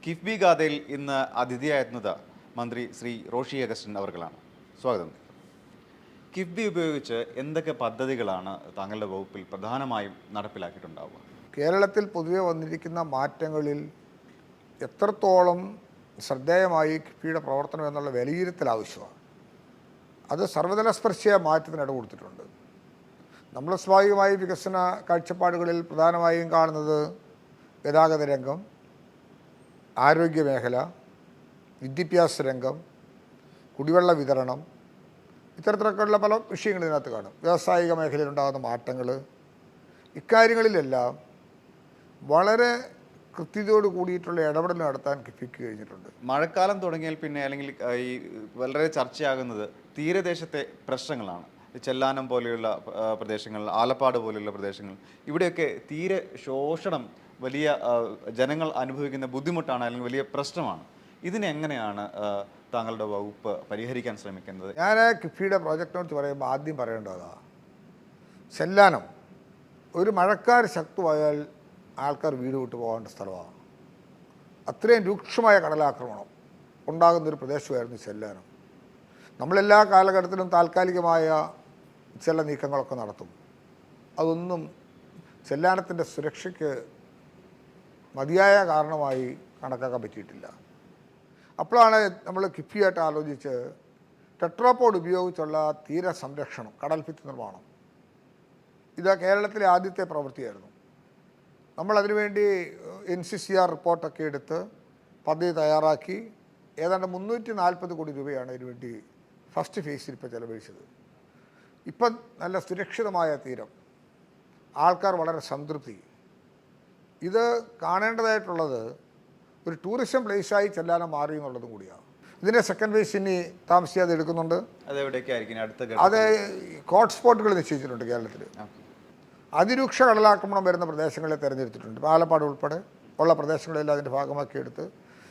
കിഫ്ബി ഗാഥയിൽ ഇന്ന് അതിഥിയായിരുന്നത് മന്ത്രി ശ്രീ റോഷി അഗസ്റ്റിൻ അവർകളാണ്. സ്വാഗതം. കിഫ്ബി ഉപയോഗിച്ച് എന്തൊക്കെ പദ്ധതികളാണ് താങ്കളുടെ വകുപ്പിൽ പ്രധാനമായും നടപ്പിലാക്കിയിട്ടുണ്ടാവുക? കേരളത്തിൽ പൊതുവെ വന്നിരിക്കുന്ന മാറ്റങ്ങളിൽ എത്രത്തോളം ശ്രദ്ധേയമായി കിഫ്ബിയുടെ പ്രവർത്തനം എന്നുള്ള വിലയിരുത്തൽ ആവശ്യമാണ്. അത് സർവ്വതലസ്പർശിയായ മാറ്റത്തിന് ഇട കൊടുത്തിട്ടുണ്ട്. നമ്മൾ സ്വാഭാവികമായി വികസന കാഴ്ചപ്പാടുകളിൽ പ്രധാനമായും കാണുന്നത് ഗതാഗത രംഗം, ആരോഗ്യ മേഖല, വിദ്യാഭ്യാസ രംഗം, കുടിവെള്ള വിതരണം, ഇത്തരത്തിലൊക്കെയുള്ള പല വിഷയങ്ങൾ ഇതിനകത്ത് കാണും. വ്യാവസായിക മേഖലയിലുണ്ടാകുന്ന മാറ്റങ്ങൾ, ഇക്കാര്യങ്ങളിലെല്ലാം വളരെ കൃത്യതയോട് കൂടിയിട്ടുള്ള ഇടപെടൽ നടത്താൻ കിഫ്ബിക്ക് കഴിഞ്ഞിട്ടുണ്ട്. മഴക്കാലം തുടങ്ങിയാൽ പിന്നെ അല്ലെങ്കിൽ ഈ വളരെ ചർച്ചയാകുന്നത് തീരദേശത്തെ പ്രശ്നങ്ങളാണ്. ചെല്ലാനം പോലെയുള്ള പ്രദേശങ്ങൾ, ആലപ്പാട് പോലെയുള്ള പ്രദേശങ്ങൾ, ഇവിടെയൊക്കെ തീരെ ശോഷണം, വലിയ ജനങ്ങൾ അനുഭവിക്കുന്ന ബുദ്ധിമുട്ടാണ്, അല്ലെങ്കിൽ വലിയ പ്രശ്നമാണ്. ഇതിനെങ്ങനെയാണ് താങ്കളുടെ വകുപ്പ് പരിഹരിക്കാൻ ശ്രമിക്കുന്നത്? ഞാൻ കിഫ്ബിയുടെ പ്രോജക്റ്റിനെക്കുറിച്ച് പറയുമ്പോൾ ആദ്യം പറയേണ്ടതാണ്, ചെല്ലാനം ഒരു മഴക്കാർ ശക്തമായാൽ ആൾക്കാർ വീട് വിട്ടു പോകേണ്ട സ്ഥലമാണ്. അത്രയും രൂക്ഷമായ കടലാക്രമണം ഉണ്ടാകുന്നൊരു പ്രദേശമായിരുന്നു ചെല്ലാനം. നമ്മളെല്ലാ കാലഘട്ടത്തിലും താൽക്കാലികമായ ചില നീക്കങ്ങളൊക്കെ നടത്തും. അതൊന്നും ചെല്ലാനത്തിൻ്റെ സുരക്ഷയ്ക്ക് മതിയായ കാരണമായി കണക്കാക്കാൻ പറ്റിയിട്ടില്ല. അപ്പോഴാണ് നമ്മൾ കിഫ്ബിയായിട്ട് ആലോചിച്ച് ടെട്രാപോഡ് ഉപയോഗിച്ചുള്ള തീര സംരക്ഷണം, കടൽഭിത്തി നിർമ്മാണം, ഇത് കേരളത്തിലെ ആദ്യത്തെ പ്രവൃത്തിയായിരുന്നു. നമ്മളതിനുവേണ്ടി NCCR റിപ്പോർട്ടൊക്കെ എടുത്ത് പദ്ധതി തയ്യാറാക്കി ഏതാണ്ട് 340 കോടി രൂപയാണ് ഇതിനുവേണ്ടി ഫസ്റ്റ് ഫേസിൽ ഇപ്പോൾ ചെലവഴിച്ചത്. ഇപ്പം നല്ല സുരക്ഷിതമായ തീരം, ആൾക്കാർ വളരെ സംതൃപ്തി. ഇത് കാണേണ്ടതായിട്ടുള്ളത് ഒരു ടൂറിസം പ്ലേസായി ചെല്ലാനം മാറി എന്നുള്ളതും കൂടിയാണ്. ഇതിൻ്റെ സെക്കൻഡ് ഫേസ് ഇനി താമസിയാതെ എടുക്കുന്നുണ്ട്. അത് ഹോട്ട്സ്പോട്ടുകൾ നിശ്ചയിച്ചിട്ടുണ്ട് കേരളത്തിൽ. അതിരൂക്ഷ കടലാക്രമണം വരുന്ന പ്രദേശങ്ങളെ തിരഞ്ഞെടുത്തിട്ടുണ്ട്. പാലക്കാട് ഉൾപ്പെടെ ഉള്ള പ്രദേശങ്ങളെല്ലാം അതിൻ്റെ ഭാഗമാക്കിയെടുത്ത്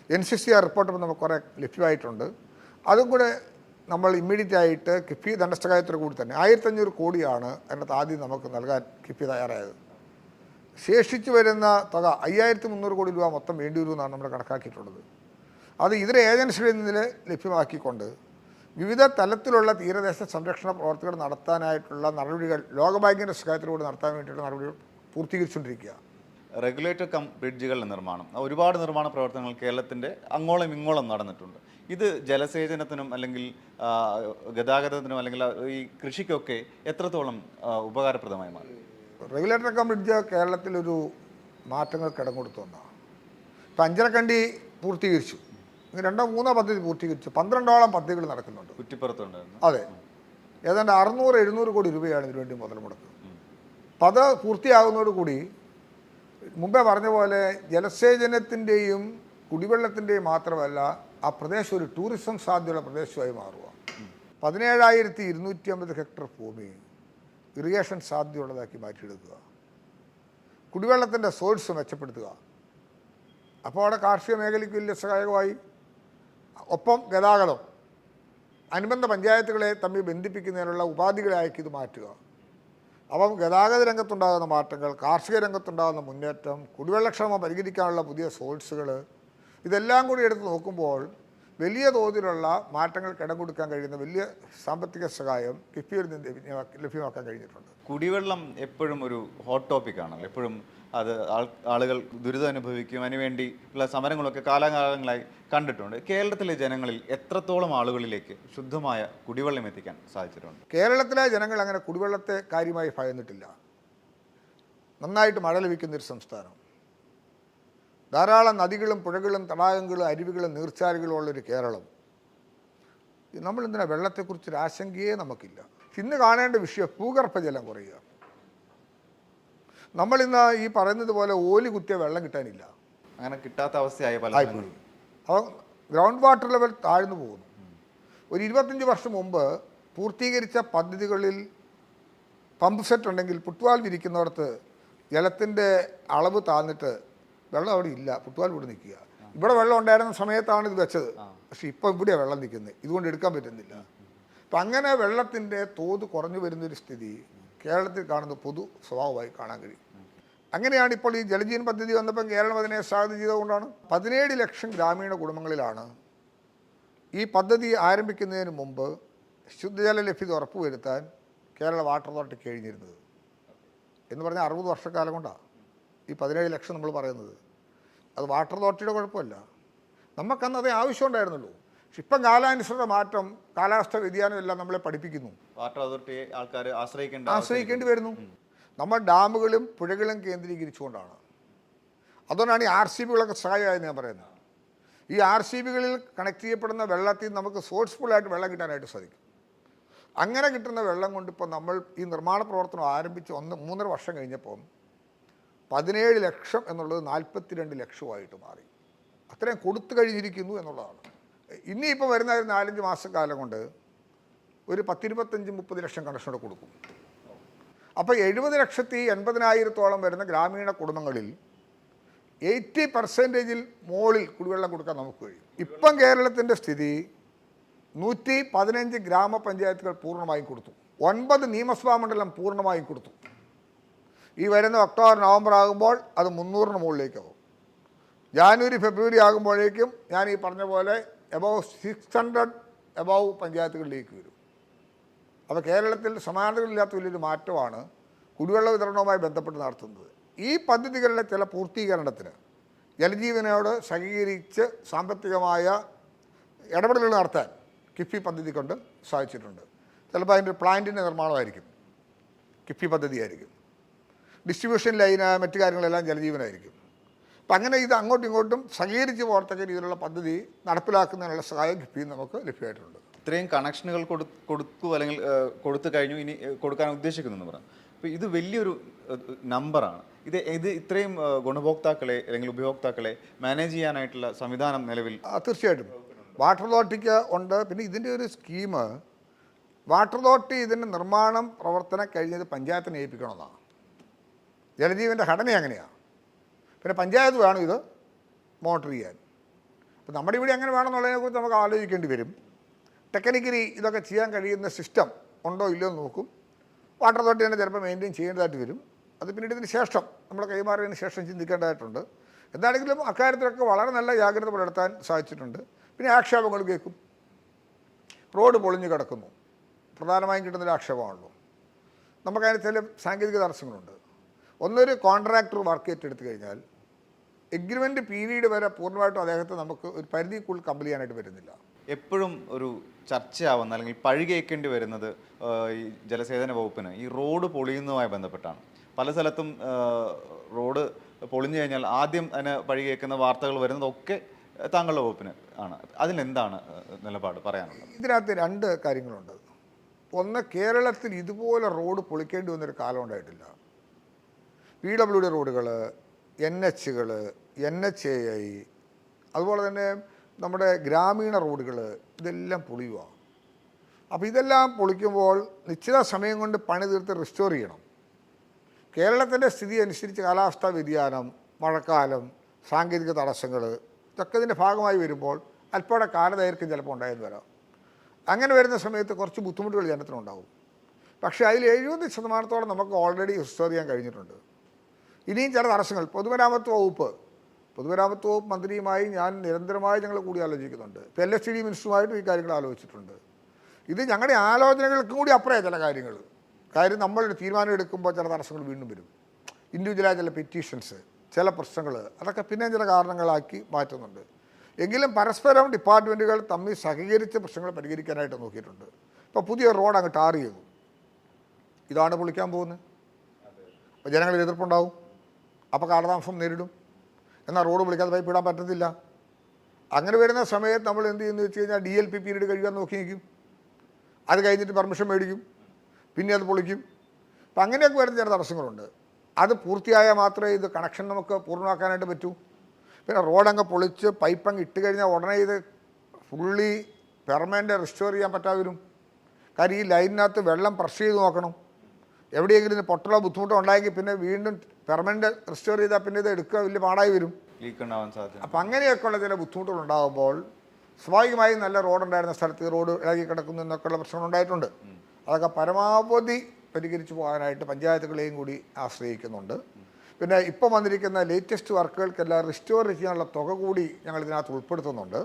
NCCR റിപ്പോർട്ട് നമുക്ക് കുറേ ലഭ്യമായിട്ടുണ്ട്. അതും കൂടെ നമ്മൾ ഇമ്മീഡിയറ്റ് ആയിട്ട് കിഫ്ബി ധനസഹായത്തോടു കൂടി തന്നെ 1500 കോടിയാണ് അതിനകത്ത് ആദ്യം നമുക്ക് നൽകാൻ കിഫ്ബി തയ്യാറായത്. ശേഷിച്ചു വരുന്ന തുക 5300 കോടി രൂപ മൊത്തം വേണ്ടി വരുമെന്നാണ് നമ്മൾ കണക്കാക്കിയിട്ടുള്ളത്. അത് ഇതര ഏജൻസികളിൽ നിന്ന് ലഭ്യമാക്കിക്കൊണ്ട് വിവിധ തലത്തിലുള്ള തീരദേശ സംരക്ഷണ പ്രവർത്തികൾ നടത്താനായിട്ടുള്ള നടപടികൾ ലോകബാങ്കിൻ്റെ സഹായത്തിലൂടെ നടത്താൻ വേണ്ടിയിട്ടുള്ള നടപടികൾ പൂർത്തീകരിച്ചുകൊണ്ടിരിക്കുക. റെഗുലേറ്റർ കം ബ്രിഡ്ജുകളുടെ നിർമ്മാണം, ഒരുപാട് നിർമ്മാണ പ്രവർത്തനങ്ങൾ കേരളത്തിൻ്റെ അങ്ങോളം ഇങ്ങോളം നടന്നിട്ടുണ്ട്. ഇത് ജലസേചനത്തിനും അല്ലെങ്കിൽ ഗതാഗതത്തിനും അല്ലെങ്കിൽ ഈ കൃഷിക്കൊക്കെ എത്രത്തോളം ഉപകാരപ്രദമായി മാറി? റെഗുലേറ്റർ കം ബ്രിഡ്ജ് കേരളത്തിലൊരു മാറ്റങ്ങൾക്ക് ഇടം കൊടുത്തു വന്നതാണ്. ഇപ്പം അഞ്ചരക്കണ്ടി പൂർത്തീകരിച്ചു, 2-3 പദ്ധതി പൂർത്തീകരിച്ചു, 12ഓളം പദ്ധതികൾ നടക്കുന്നുണ്ട്. കുറ്റിപ്പുറത്തുണ്ടായിരുന്നു. അതെ, ഏതാണ്ട് 600-700 കോടി രൂപയാണ് ഇതിനുവേണ്ടി മുതൽ മുടക്ക്. അപ്പം അത് പൂർത്തിയാകുന്നതോടുകൂടി മുമ്പേ പറഞ്ഞ പോലെ ജലസേചനത്തിൻ്റെയും കുടിവെള്ളത്തിൻ്റെയും മാത്രമല്ല ആ പ്രദേശം ഒരു ടൂറിസം സാധ്യതയുള്ള പ്രദേശമായി മാറുക. 17,250 ഹെക്ടർ ഭൂമി ഇറിഗേഷൻ സാധ്യതയുള്ളതാക്കി മാറ്റിയെടുക്കുക, കുടിവെള്ളത്തിൻ്റെ സോഴ്സ് മെച്ചപ്പെടുത്തുക. അപ്പോൾ അവിടെ കാർഷിക മേഖലയ്ക്ക് വലിയ സഹായകമായി. ഒപ്പം ഗതാഗതം, അനുബന്ധ പഞ്ചായത്തുകളെ തമ്മിൽ ബന്ധിപ്പിക്കുന്നതിനുള്ള ഉപാധികളാക്കി ഇത് മാറ്റുക. അപ്പം ഗതാഗത രംഗത്തുണ്ടാകുന്ന മാറ്റങ്ങൾ, കാർഷിക രംഗത്തുണ്ടാകുന്ന മുന്നേറ്റം, കുടിവെള്ളക്ഷാമം പരിഹരിക്കാനുള്ള പുതിയ സോഴ്സുകൾ, ഇതെല്ലാം കൂടി എടുത്ത് നോക്കുമ്പോൾ വലിയ തോതിലുള്ള മാറ്റങ്ങൾക്ക് ഇടം കൊടുക്കാൻ കഴിയുന്ന വലിയ സാമ്പത്തിക സഹായം കിഫ്ബിയിൽ നിന്ന് ലഭ്യമാക്കാൻ കഴിഞ്ഞിട്ടുണ്ട്. കുടിവെള്ളം എപ്പോഴും ഒരു ഹോട്ട് ടോപ്പിക്കാണല്ലോ. എപ്പോഴും അത് ആളുകൾ ദുരിതം അനുഭവിക്കും, അതിനുവേണ്ടി ഉള്ള സമരങ്ങളൊക്കെ കാലാകാലങ്ങളായി കണ്ടിട്ടുണ്ട്. കേരളത്തിലെ ജനങ്ങളിൽ എത്രത്തോളം ആളുകളിലേക്ക് ശുദ്ധമായ കുടിവെള്ളം എത്തിക്കാൻ സാധിച്ചിട്ടുണ്ട്? കേരളത്തിലെ ജനങ്ങൾ അങ്ങനെ കുടിവെള്ളത്തെ കാര്യമായി ഭയന്നിട്ടില്ല. നന്നായിട്ട് മഴ ലഭിക്കുന്നൊരു സംസ്ഥാനം, ധാരാളം നദികളും പുഴകളും തടാകങ്ങളും അരുവികളും നീർച്ചാലുകളും ഉള്ളൊരു കേരളം. നമ്മളെന്തിനാ വെള്ളത്തെക്കുറിച്ചൊരു ആശങ്കയെ നമുക്കില്ല. ഇന്ന് കാണേണ്ട വിഷയം ഭൂഗർഭജലം കുറയുക. നമ്മളിന്ന് ഈ പറയുന്നത് പോലെ ഓലി കുത്തിയ വെള്ളം കിട്ടാനില്ല, അങ്ങനെ കിട്ടാത്ത അവസ്ഥയായി ആയിപ്പോയി. അപ്പോൾ ഗ്രൗണ്ട് വാട്ടർ ലെവൽ താഴ്ന്നു പോകുന്നു. ഒരു 25 വർഷം മുമ്പ് പൂർത്തീകരിച്ച പദ്ധതികളിൽ പമ്പ് സെറ്റ് ഉണ്ടെങ്കിൽ ഫുട്ബോൾ വിരിക്കുന്നിടത്ത് ജലത്തിൻ്റെ അളവ് താഴ്ന്നിട്ട് വെള്ളം അവിടെ ഇല്ല, ഫുട്ബോൾ ഇവിടെ നിൽക്കുക. ഇവിടെ വെള്ളം ഉണ്ടായിരുന്ന സമയത്താണ് ഇത് വെച്ചത്, പക്ഷെ ഇപ്പം ഇവിടെയാണ് വെള്ളം നിൽക്കുന്നത്, ഇതുകൊണ്ട് എടുക്കാൻ പറ്റുന്നില്ല. അപ്പം അങ്ങനെ വെള്ളത്തിൻ്റെ തോത് കുറഞ്ഞു വരുന്നൊരു സ്ഥിതി കേരളത്തിൽ കാണുന്ന പൊതു സ്വഭാവമായി കാണാൻ കഴിയും. അങ്ങനെയാണ് ഇപ്പോൾ ഈ ജലജീവൻ പദ്ധതി വന്നപ്പം കേരളം അതിനെ സ്വാഗതം ചെയ്തുകൊണ്ടാണ്. 17 ലക്ഷം ഗ്രാമീണ കുടുംബങ്ങളിലാണ് ഈ പദ്ധതി ആരംഭിക്കുന്നതിന് മുമ്പ് ശുദ്ധജല ലഭ്യത ഉറപ്പുവരുത്താൻ കേരള വാട്ടർ അതോറിറ്റിക്ക് കഴിഞ്ഞിരുന്നത്. എന്ന് പറഞ്ഞാൽ 60 വർഷക്കാലം കൊണ്ടാണ് ഈ 17 ലക്ഷം നമ്മൾ പറയുന്നത്. അത് വാട്ടർ അതോറിറ്റിയുടെ കുഴപ്പമല്ല, നമുക്കന്ന് അതേ ആവശ്യമുണ്ടായിരുന്നുള്ളൂ. പക്ഷെ ഇപ്പം കാലാനുസൃത മാറ്റം, കാലാവസ്ഥ വ്യതിയാനം എല്ലാം നമ്മളെ പഠിപ്പിക്കുന്നു. വാട്ടർ അതോറിറ്റിയെ ആൾക്കാർ ആശ്രയിക്കേണ്ടി വരുന്നു. നമ്മൾ ഡാമുകളും പുഴകളും കേന്ദ്രീകരിച്ചുകൊണ്ടാണ്. അതുകൊണ്ടാണ് ഈ RCBകളൊക്കെ സഹായമായെന്ന് ഞാൻ പറയുന്നത്. ഈ RCBകളിൽ കണക്ട് ചെയ്യപ്പെടുന്ന വെള്ളത്തിൽ നമുക്ക് സോഴ്സ്ഫുള്ളായിട്ട് വെള്ളം കിട്ടാനായിട്ട് സാധിക്കും. അങ്ങനെ കിട്ടുന്ന വെള്ളം കൊണ്ട് ഇപ്പോൾ നമ്മൾ ഈ നിർമ്മാണ പ്രവർത്തനം ആരംഭിച്ച് 3.5 വർഷം കഴിഞ്ഞപ്പോൾ 17 ലക്ഷം എന്നുള്ളത് 42 ലക്ഷമായിട്ട് മാറി. അത്രയും കൊടുത്തു കഴിഞ്ഞിരിക്കുന്നു എന്നുള്ളതാണ്. ഇനിയിപ്പോൾ വരുന്ന ഒരു 4-5 മാസക്കാലം കൊണ്ട് ഒരു 10-25-30 ലക്ഷം കണക്ഷനോട് കൊടുക്കും. അപ്പോൾ 70,80,000-ഓളം വരുന്ന ഗ്രാമീണ കുടുംബങ്ങളിൽ 80% മുകളിൽ കുടിവെള്ളം കൊടുക്കാൻ നമുക്ക് കഴിയും. ഇപ്പം കേരളത്തിൻ്റെ സ്ഥിതി 115 ഗ്രാമപഞ്ചായത്തുകൾ പൂർണ്ണമായും കൊടുത്തു, 9 നിയമസഭാ മണ്ഡലം പൂർണ്ണമായും കൊടുത്തു. ഈ വരുന്ന ഒക്ടോബർ നവംബർ ആകുമ്പോൾ അത് 300-ന് മുകളിലേക്കാവും. ജാനുവരി ഫെബ്രുവരി ആകുമ്പോഴേക്കും ഞാൻ ഈ പറഞ്ഞ പോലെ എബവ് 600 പഞ്ചായത്തുകളിലേക്ക് വരും. അപ്പോൾ കേരളത്തിൽ സമാനതകളില്ലാത്ത വലിയൊരു മാറ്റമാണ് കുടിവെള്ള വിതരണവുമായി ബന്ധപ്പെട്ട് നടത്തുന്നത്. ഈ പദ്ധതികളുടെ ചില പൂർത്തീകരണത്തിന് ജലജീവനോട് സഹകരിച്ച് സാമ്പത്തികമായ ഇടപെടലുകൾ നടത്താൻ കിഫ്ബി പദ്ധതി കൊണ്ട് സാധിച്ചിട്ടുണ്ട്. ചിലപ്പോൾ അതിൻ്റെ പ്ലാന്റിൻ്റെ നിർമ്മാണമായിരിക്കും, കിഫ്ബി പദ്ധതിയായിരിക്കും. ഡിസ്ട്രിബ്യൂഷൻ ലൈന് മറ്റു കാര്യങ്ങളെല്ലാം ജലജീവനായിരിക്കും. അപ്പം അങ്ങനെ ഇത് അങ്ങോട്ടും ഇങ്ങോട്ടും സഹകരിച്ച് പ്രവർത്തക രീതിയിലുള്ള പദ്ധതി നടപ്പിലാക്കുന്നതിനുള്ള സഹായം കിഫ്ബിയിൽ നമുക്ക് ലഭ്യമായിട്ടുണ്ട്. ഇത്രയും കണക്ഷനുകൾ കൊടുത്തു അല്ലെങ്കിൽ കൊടുത്തു കഴിഞ്ഞു, ഇനി കൊടുക്കാൻ ഉദ്ദേശിക്കുന്നു പറഞ്ഞു. അപ്പോൾ ഇത് വലിയൊരു നമ്പറാണ്. ഇത് ഇത്രയും ഗുണഭോക്താക്കളെ അല്ലെങ്കിൽ ഉപഭോക്താക്കളെ മാനേജ് ചെയ്യാനായിട്ടുള്ള സംവിധാനം നിലവിൽ തീർച്ചയായിട്ടും വാട്ടർ അതോറിറ്റിക്ക് ഉണ്ട്. പിന്നെ ഇതിൻ്റെ ഒരു സ്കീം, വാട്ടർ അതോറിറ്റി ഇതിൻ്റെ നിർമ്മാണം പ്രവർത്തനം കഴിഞ്ഞത് പഞ്ചായത്തിനെ ഏൽപ്പിക്കണമെന്നാണ്. ജലജീവൻ്റെ ഘടന അങ്ങനെയാണ്. പിന്നെ പഞ്ചായത്ത് വേണം ഇത് മോണിറ്റർ ചെയ്യാൻ. അപ്പോൾ നമ്മുടെ ഇവിടെ അങ്ങനെ വേണമെന്നുള്ളതിനെക്കുറിച്ച് നമുക്ക് ആലോചിക്കേണ്ടി വരും. ടെക്നിക്കലി ഇതൊക്കെ ചെയ്യാൻ കഴിയുന്ന സിസ്റ്റം ഉണ്ടോ ഇല്ലയോ എന്ന് നോക്കും. വാട്ടർ അതോറിറ്റി തന്നെ ചിലപ്പോൾ മെയിൻറ്റെയിൻ ചെയ്യേണ്ടതായിട്ട് വരും. അത് പിന്നീട് ഇതിന് ശേഷം നമ്മൾ കൈമാറിയതിന് ശേഷം ചിന്തിക്കേണ്ടതായിട്ടുണ്ട്. എന്താണെങ്കിലും അക്കാര്യത്തിലൊക്കെ വളരെ നല്ല ജാഗ്രത പുലർത്താൻ സാധിച്ചിട്ടുണ്ട്. പിന്നെ ആക്ഷേപങ്ങൾ കേൾക്കും. റോഡ് പൊളിഞ്ഞു കിടക്കുന്നു, പ്രധാനമായും കിട്ടുന്നൊരു ആക്ഷേപമാണല്ലോ. നമുക്കതിന് ചില സാങ്കേതിക തടസ്സങ്ങളുണ്ട്. ഒന്നൊരു കോൺട്രാക്ടർ വർക്ക് ഏറ്റെടുത്ത് കഴിഞ്ഞാൽ എഗ്രിമെൻറ്റ് പീരീഡ് വരെ പൂർണ്ണമായിട്ടും അദ്ദേഹത്തെ നമുക്ക് ഒരു പരിധിക്കുള്ളിൽ കംപ്ലീറ്റ് ചെയ്യാനായിട്ട് വരുന്നില്ല. എപ്പോഴും ഒരു ചർച്ചയാവുന്ന അല്ലെങ്കിൽ പഴികേൽക്കേണ്ടി വരുന്നത് ഈ ജലസേചന വകുപ്പിന് ഈ റോഡ് പൊളിയുന്നതുമായി ബന്ധപ്പെട്ടാണ്. പല സ്ഥലത്തും റോഡ് പൊളിഞ്ഞു കഴിഞ്ഞാൽ ആദ്യം അതിന് പഴികേൽക്കുന്ന വാർത്തകൾ വരുന്നതൊക്കെ താങ്കളുടെ വകുപ്പിന് ആണ്. അതിലെന്താണ് നിലപാട് പറയാനുള്ളത്? ഇതിനകത്ത് 2 കാര്യങ്ങളുണ്ട്. ഒന്ന്, കേരളത്തിൽ ഇതുപോലെ റോഡ് പൊളിക്കേണ്ടി വന്നൊരു കാലം ഉണ്ടായിട്ടില്ല. PWD റോഡുകൾ, NHകൾ, NHAI, അതുപോലെ തന്നെ നമ്മുടെ ഗ്രാമീണ റോഡുകൾ, ഇതെല്ലാം പൊളിയുക. അപ്പോൾ ഇതെല്ലാം പൊളിക്കുമ്പോൾ നിശ്ചിത സമയം കൊണ്ട് പണി തീർത്ത് റിസ്റ്റോർ ചെയ്യണം. കേരളത്തിൻ്റെ സ്ഥിതി അനുസരിച്ച് കാലാവസ്ഥാ വ്യതിയാനം, മഴക്കാലം, സാങ്കേതിക തടസ്സങ്ങൾ, ഇതൊക്കെ ഇതിൻ്റെ ഭാഗമായി വരുമ്പോൾ അല്പയുടെ കാലദൈർഘ്യം ചിലപ്പോൾ ഉണ്ടായെന്ന് വരാം. അങ്ങനെ വരുന്ന സമയത്ത് കുറച്ച് ബുദ്ധിമുട്ടുകൾ ജനത്തിനുണ്ടാവും. പക്ഷേ അതിൽ 70% നമുക്ക് ഓൾറെഡി റിസ്റ്റോർ ചെയ്യാൻ കഴിഞ്ഞിട്ടുണ്ട്. ഇനിയും ചില തടസ്സങ്ങൾ, പൊതുമരാമത്ത് വകുപ്പ് മന്ത്രിയുമായി ഞാൻ നിരന്തരമായി ഞങ്ങൾ കൂടി ആലോചിക്കുന്നുണ്ട്. ഇപ്പോൾ LSTD മിനിസ്റ്ററുമായിട്ടും ഈ കാര്യങ്ങൾ ആലോചിച്ചിട്ടുണ്ട്. ഇത് ഞങ്ങളുടെ ആലോചനകൾക്കും കൂടി അപ്പുറമാണ് ചില കാര്യങ്ങൾ. കാര്യം നമ്മളൊരു തീരുമാനം എടുക്കുമ്പോൾ ചില തടസ്സങ്ങൾ വീണ്ടും വരും. ഇൻഡിവിജ്വലായ ചില പെറ്റീഷൻസ്, ചില പ്രശ്നങ്ങൾ, അതൊക്കെ പിന്നെ ചില കാരണങ്ങളാക്കി മാറ്റുന്നുണ്ട്. എങ്കിലും പരസ്പരം ഡിപ്പാർട്ട്മെൻറ്റുകൾ തമ്മിൽ സഹകരിച്ച് പ്രശ്നങ്ങൾ പരിഹരിക്കാനായിട്ട് നോക്കിയിട്ടുണ്ട്. ഇപ്പോൾ പുതിയ റോഡ് അങ്ങ് ടാർ ചെയ്തു, ഇതാണ് പൊളിക്കാൻ പോകുന്നത്. അപ്പോൾ ജനങ്ങളിൽ എതിർപ്പുണ്ടാവും, അപ്പോൾ കാലതാമസം നേരിടും. എന്നാൽ റോഡ് പൊളിക്കാതെ പൈപ്പ് ഇടാൻ പറ്റത്തില്ല. അങ്ങനെ വരുന്ന സമയത്ത് നമ്മൾ എന്ത് ചെയ്യുന്നു വെച്ച് കഴിഞ്ഞാൽ DLP പീരീഡ് കഴിയാൻ നോക്കി നിൽക്കും. അത് കഴിഞ്ഞിട്ട് പെർമിഷൻ മേടിക്കും, പിന്നെ അത് പൊളിക്കും. അപ്പം അങ്ങനെയൊക്കെ വരുന്ന ചില തടസ്സങ്ങളുണ്ട്. അത് പൂർത്തിയായാൽ മാത്രമേ ഇത് കണക്ഷൻ നമുക്ക് പൂർണ്ണമാക്കാനായിട്ട് പറ്റൂ. പിന്നെ റോഡങ്ങ് പൊളിച്ച് പൈപ്പങ്ങ് ഇട്ട് കഴിഞ്ഞാൽ ഉടനെ ഇത് ഫുള്ളി പെർമനൻ്റ് റിസ്റ്റോർ ചെയ്യാൻ പറ്റാതെ വരും. കാര്യം ഈ ലൈനിനകത്ത് വെള്ളം പ്രഷ് ചെയ്ത് നോക്കണം. എവിടെയെങ്കിലും ഇതിന് പൊട്ടുള്ള ബുദ്ധിമുട്ട് ഉണ്ടായെങ്കിൽ പിന്നെ വീണ്ടും പെർമനൻ്റ് റിസ്റ്റോർ ചെയ്താൽ പിന്നെ ഇത് എടുക്കുക വലിയ പാടായി വരും, ലീക്ക് ഉണ്ടാവാൻ സാധ്യത. അപ്പം അങ്ങനെയൊക്കെയുള്ള ചില ബുദ്ധിമുട്ടുകൾ ഉണ്ടാകുമ്പോൾ സ്വാഭാവികമായും നല്ല റോഡുണ്ടായിരുന്ന സ്ഥലത്ത് റോഡ് ഇളകി കിടക്കുന്നു എന്നൊക്കെയുള്ള പ്രശ്നങ്ങൾ ഉണ്ടായിട്ടുണ്ട്. അതൊക്കെ പരമാവധി പരിഹരിച്ചു പോകാനായിട്ട് പഞ്ചായത്തുകളെയും കൂടി ആശ്രയിക്കുന്നുണ്ട്. പിന്നെ ഇപ്പം വന്നിരിക്കുന്ന ലേറ്റസ്റ്റ് വർക്കുകൾക്കെല്ലാം റിസ്റ്റോർ ചെയ്യാനുള്ള തുക കൂടി ഞങ്ങൾ ഇതിനകത്ത് ഉൾപ്പെടുത്തുന്നുണ്ട്.